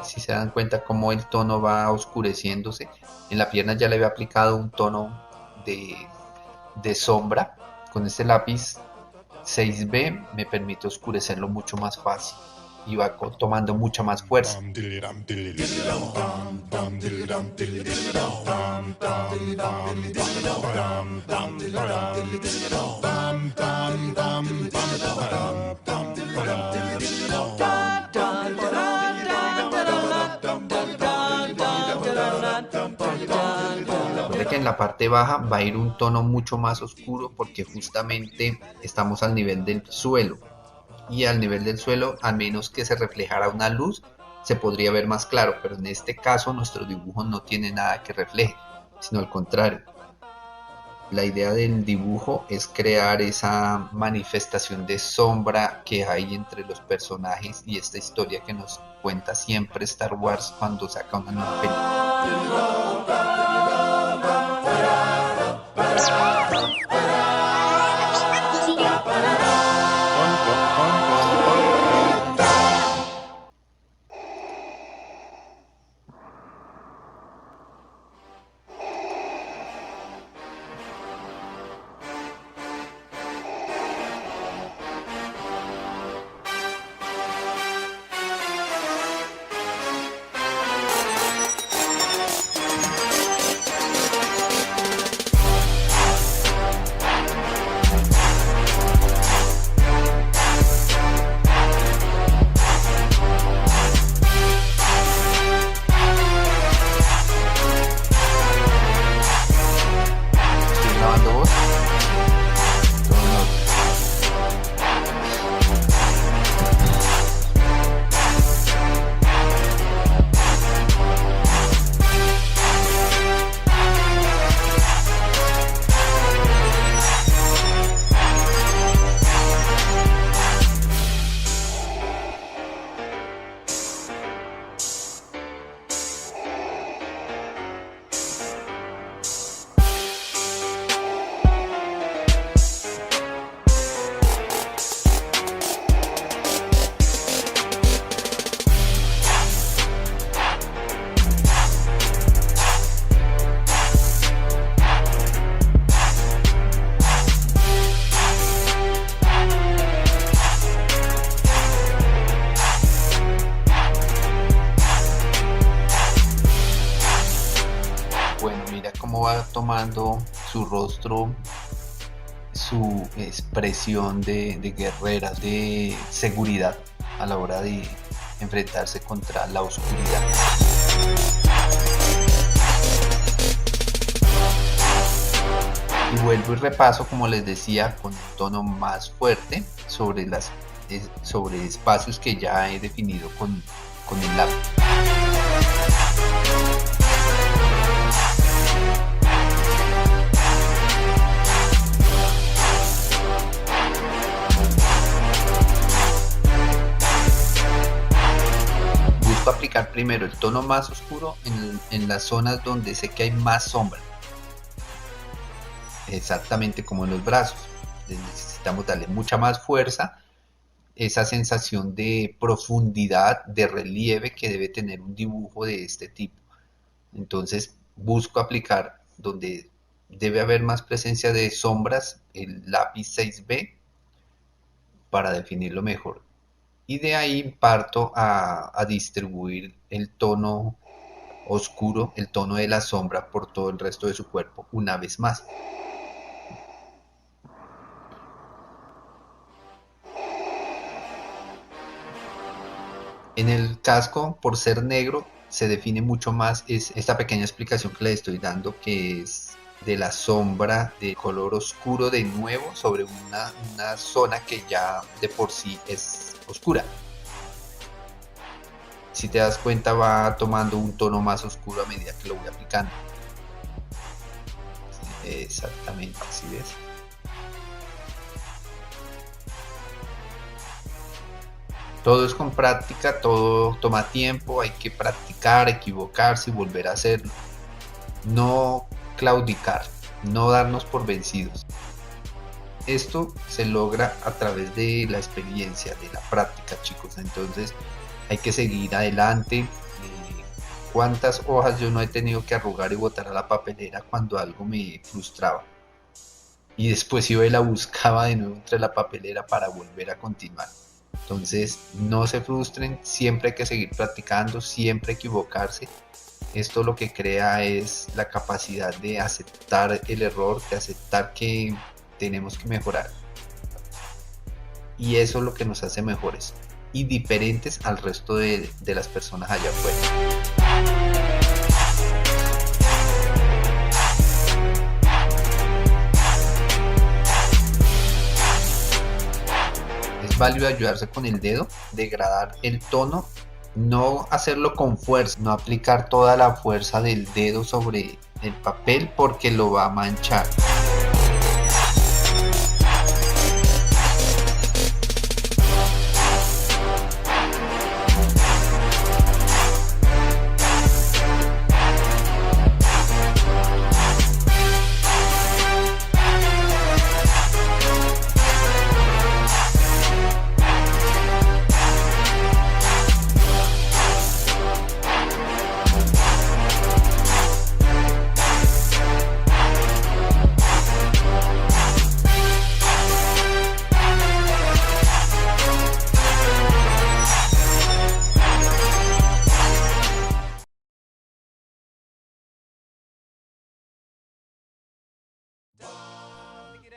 Si se dan cuenta cómo el tono va oscureciéndose, en la pierna ya le había aplicado un tono de sombra. Con este lápiz 6B me permite oscurecerlo mucho más fácil y va tomando mucha más fuerza. Recuerde que en la parte baja va a ir un tono mucho más oscuro porque justamente estamos al nivel del suelo, y al nivel del suelo, a menos que se reflejara una luz, se podría ver más claro, pero en este caso nuestro dibujo no tiene nada que refleje, sino al contrario. La idea del dibujo es crear esa manifestación de sombra que hay entre los personajes y esta historia que nos cuenta siempre Star Wars cuando saca una nueva película. Estoy grabando voz. Todo en orden. Bueno, mira cómo va tomando su rostro, su expresión de guerrera, de seguridad a la hora de enfrentarse contra la oscuridad. Y vuelvo y repaso, como les decía, con un tono más fuerte sobre espacios que ya he definido con el lápiz. Busco aplicar primero el tono más oscuro en las zonas donde sé que hay más sombra, exactamente como en los brazos. Necesitamos darle mucha más fuerza, esa sensación de profundidad, de relieve que debe tener un dibujo de este tipo. Entonces busco aplicar donde debe haber más presencia de sombras el lápiz 6B para definirlo mejor. Y de ahí parto a distribuir el tono oscuro, el tono de la sombra por todo el resto de su cuerpo una vez más. En el casco, por ser negro, se define mucho más esta pequeña explicación que le estoy dando, que es de la sombra de color oscuro de nuevo sobre una zona que ya de por sí es oscura. Si te das cuenta, va tomando un tono más oscuro a medida que lo voy aplicando. Sí, exactamente, ¿sí ves? Todo es con práctica, todo toma tiempo, hay que practicar, equivocarse y volver a hacerlo. No claudicar, no darnos por vencidos. esto se logra a través de la experiencia, de la práctica, chicos. Entonces hay que seguir adelante. ¿Cuántas hojas yo no he tenido que arrugar y botar a la papelera cuando algo me frustraba? Y después iba y la buscaba de nuevo entre la papelera para volver a continuar. Entonces no se frustren, siempre hay que seguir practicando, siempre equivocarse. Esto lo que crea es la capacidad de aceptar el error, de aceptar que tenemos que mejorar. Y eso es lo que nos hace mejores y diferentes al resto de las personas allá afuera. Es válido ayudarse con el dedo, degradar el tono, no hacerlo con fuerza, no aplicar toda la fuerza del dedo sobre el papel porque lo va a manchar.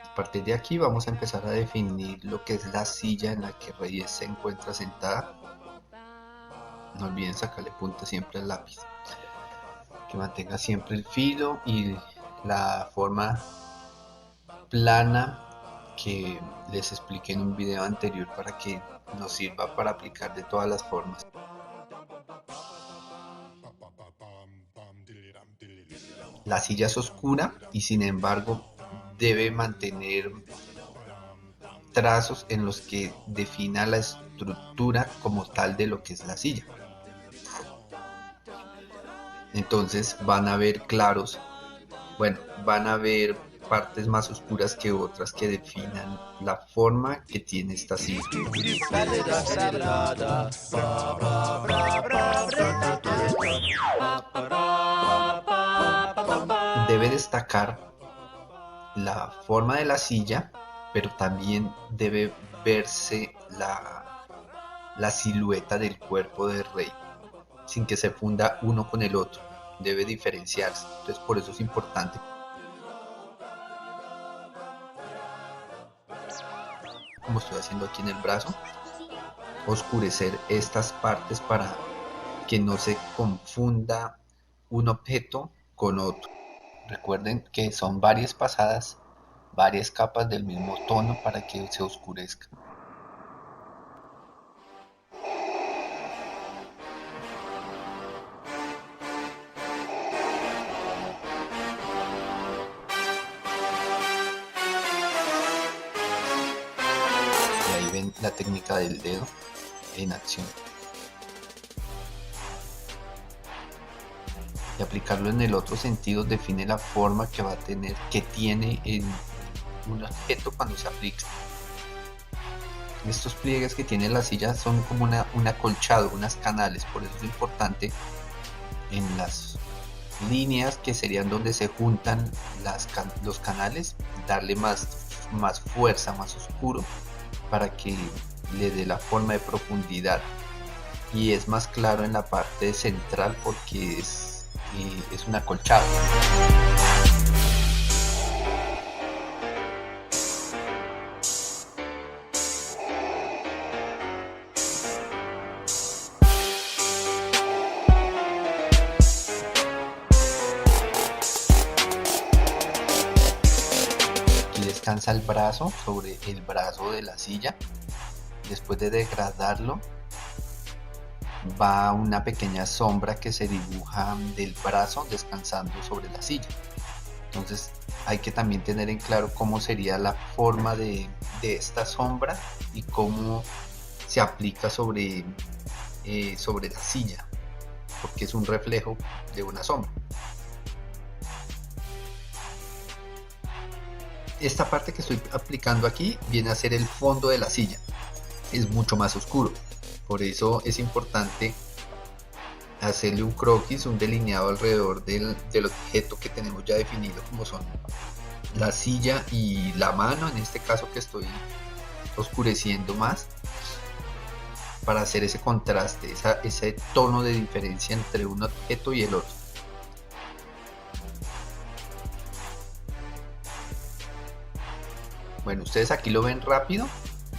A partir de aquí vamos a empezar a definir lo que es la silla en la que Reyes se encuentra sentada. No olviden sacarle punta siempre al lápiz, que mantenga siempre el filo y la forma plana que les expliqué en un video anterior para que nos sirva para aplicar de todas las formas. La silla es oscura y sin embargo debe mantener trazos en los que defina la estructura como tal de lo que es la silla. Entonces van a ver claros, bueno, van a ver partes más oscuras que otras que definan la forma que tiene esta silla. Debe destacar la forma de la silla, pero también debe verse la silueta del cuerpo del rey, sin que se funda uno con el otro. Debe diferenciarse. Entonces por eso es importante, como estoy haciendo aquí en el brazo, oscurecer estas partes para que no se confunda un objeto con otro. Recuerden que son varias pasadas, varias capas del mismo tono para que se oscurezca. Y ahí ven la técnica del dedo en acción. Y aplicarlo en el otro sentido define la forma que va a tener, que tiene en un objeto cuando se aplica. Estos pliegues que tiene la silla son como un acolchado, unas canales, por eso es importante en las líneas que serían donde se juntan los canales, darle más fuerza, más oscuro, para que le dé la forma de profundidad. Y es más claro en la parte central porque es un acolchado. Aquí descansa el brazo sobre el brazo de la silla. Después de degradarlo, va una pequeña sombra que se dibuja del brazo descansando sobre la silla. Entonces hay que también tener en claro cómo sería la forma de esta sombra y cómo se aplica sobre la silla, porque es un reflejo de una sombra. Esta parte que estoy aplicando aquí viene a ser el fondo de la silla. Es mucho más oscuro. Por eso es importante hacerle un croquis, un delineado alrededor del objeto que tenemos ya definido, como son la silla y la mano, en este caso que estoy oscureciendo más, para hacer ese contraste, ese tono de diferencia entre un objeto y el otro. Bueno, ustedes aquí lo ven rápido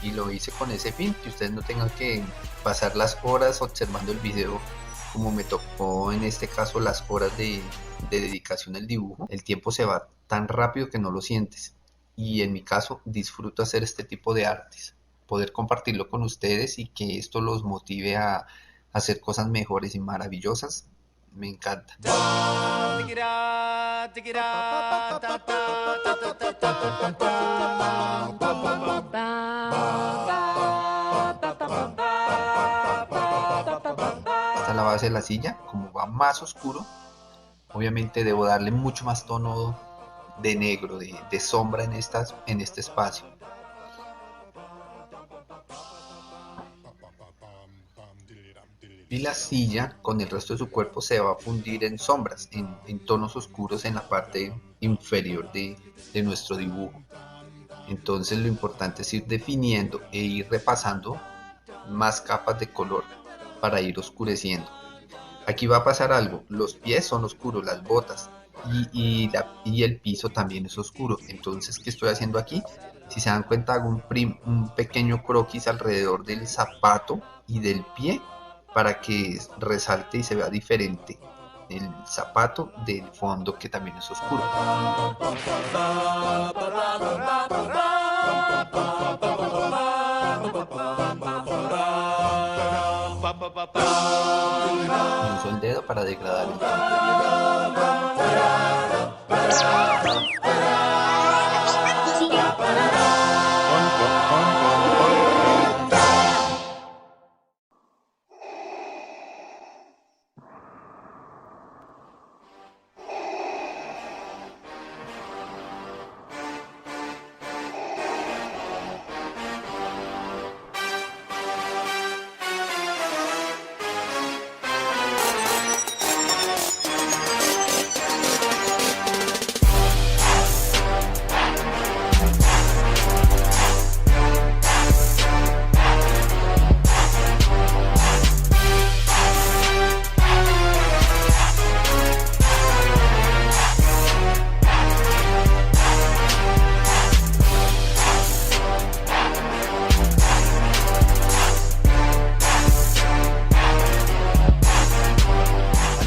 y lo hice con ese fin, que ustedes no tengan que pasar las horas observando el video como me tocó en este caso las horas de dedicación al dibujo. El tiempo se va tan rápido que no lo sientes, y en mi caso disfruto hacer este tipo de artes, poder compartirlo con ustedes y que esto los motive a hacer cosas mejores y maravillosas. Me encanta. Esta es la base de la silla. Como va más oscuro, obviamente debo darle mucho más tono de negro, de sombra en este espacio. Y la silla con el resto de su cuerpo se va a fundir en sombras, en tonos oscuros en la parte inferior de nuestro dibujo. Entonces lo importante es ir definiendo e ir repasando más capas de color para ir oscureciendo. Aquí va a pasar algo, los pies son oscuros, las botas y el piso también es oscuro. Entonces, ¿qué estoy haciendo aquí? Si se dan cuenta, hago un pequeño croquis alrededor del zapato y del pie para que resalte y se vea diferente el zapato del fondo, que también es oscuro. Y uso el dedo para degradar el tono.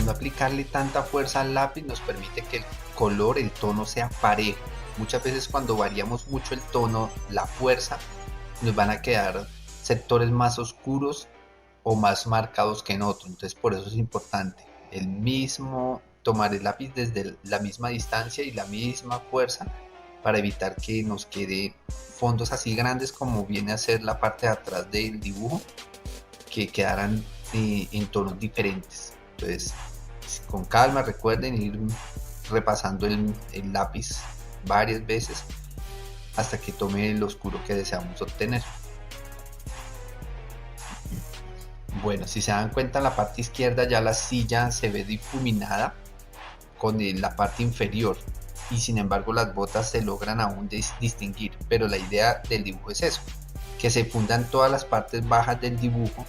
Aplicarle tanta fuerza al lápiz nos permite que el color, el tono sea parejo. Muchas veces cuando variamos mucho el tono, la fuerza, nos van a quedar sectores más oscuros o más marcados que en otros. Entonces por eso es importante el mismo tomar el lápiz desde la misma distancia y la misma fuerza, para evitar que nos quede fondos así grandes como viene a ser la parte de atrás del dibujo, que quedaran en tonos diferentes. Entonces, con calma, recuerden ir repasando el lápiz varias veces hasta que tome el oscuro que deseamos obtener. Bueno, si se dan cuenta, en la parte izquierda ya la silla se ve difuminada con la parte inferior, y sin embargo las botas se logran aún distinguir, pero la idea del dibujo es eso, que se fundan todas las partes bajas del dibujo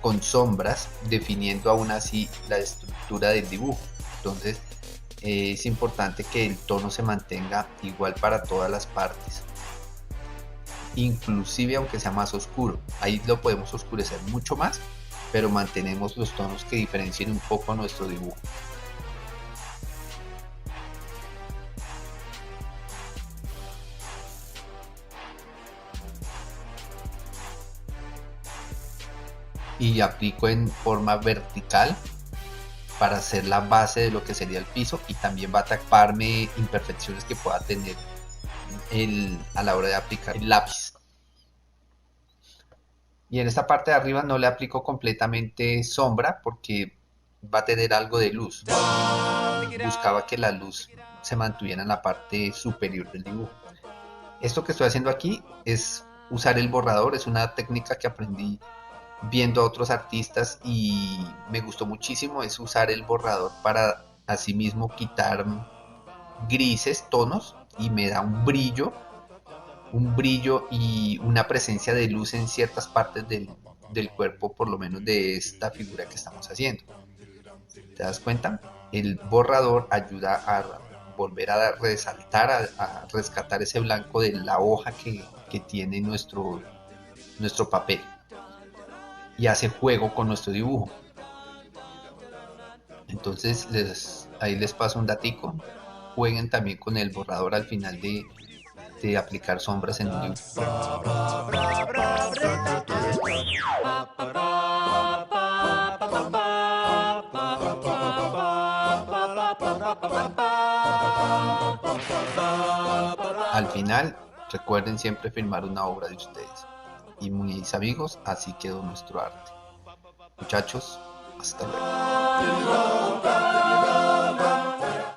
con sombras, definiendo aún así la estructura del dibujo. Entonces es importante que el tono se mantenga igual para todas las partes, inclusive aunque sea más oscuro. Ahí lo podemos oscurecer mucho más, pero mantenemos los tonos que diferencien un poco a nuestro dibujo. Y aplico en forma vertical para hacer la base de lo que sería el piso, y también va a taparme imperfecciones que pueda tener a la hora de aplicar el lápiz. Y en esta parte de arriba no le aplico completamente sombra porque va a tener algo de luz. Buscaba que la luz se mantuviera en la parte superior del dibujo. Esto que estoy haciendo aquí es usar el borrador, es una técnica que aprendí viendo a otros artistas y me gustó muchísimo, es usar el borrador para asimismo quitar grises, tonos, y me da un brillo y una presencia de luz en ciertas partes del cuerpo, por lo menos de esta figura que estamos haciendo. ¿Te das cuenta? El borrador ayuda a volver a resaltar, a rescatar ese blanco de la hoja que tiene nuestro papel y hace juego con nuestro dibujo. Entonces ahí les paso un datico. Jueguen también con el borrador al final de aplicar sombras en un dibujo. Al final, recuerden siempre firmar una obra de ustedes. Y mis amigos, así quedó nuestro arte. Muchachos, hasta luego.